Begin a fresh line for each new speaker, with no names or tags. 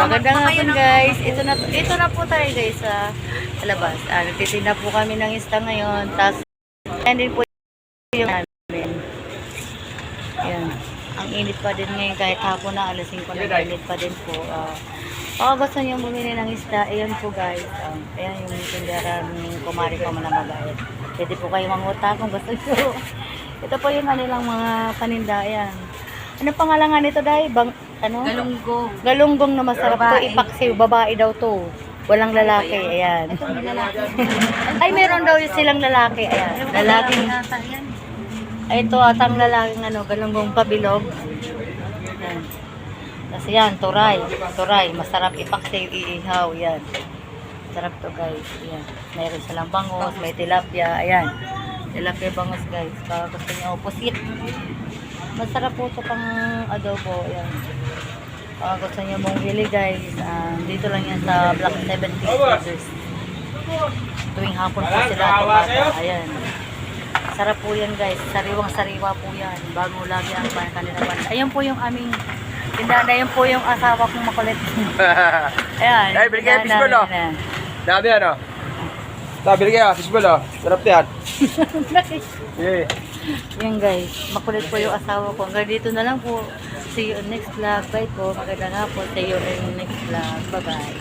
Magandang hapon guys. Ito na po tayo guys sa labas. Nagtitinda po kami ng isda ngayon. Tapos, yan din po yung namin. Yan. Ang init pa din ngayon kahit hapon na alas 5 na init pa din po. Baka gusto niyo bumili ng isda, ayan po guys. Ayan yung tindera ng kumari ko na mabait. Pwede po kayo manguta kung gusto niyo. Ito po yung kanilang mga paninda. Ayan. Ano pangalan nito dahil?
Galunggong.
Galunggong na masarap to ipaksiw. Babae daw to. Walang lalaki. Ayan. Ay, meron daw silang lalaki. Ayan. Lalaki. Ay, ito atang lalaking galunggong pabilog. Ayan. Kasi yan, turay. Turay. Masarap ipaksiw, iihaw. Ayan. Sarap to guys. Ayan. Mayroon silang bangus, may tilapia. Ayan. Tilapia bangus guys. Baka gusto niya opposite. Masarap po ito pang adobo. Ayan. Gusto niyo mong hili guys. Dito lang yan sa Block 70 Brothers. Tuwing hapon po sila tumata. Ayan. Sarap po yan guys. Sariwang sariwa po yan. Bago lagi ang kanila. Ayan po yung aming tindahan. Ayan po yung asawa kong makulit. Ayan.
Ay, bili kayo fishball oh. Dami yan oh. Bili kayo fishball oh. Sarap yan. Yeah.
Yan guys, makulit po yung asawa ko. Hanggang dito na lang po. See you on next vlog. Bye po. Magandang hapon. See you in next vlog. Bye bye.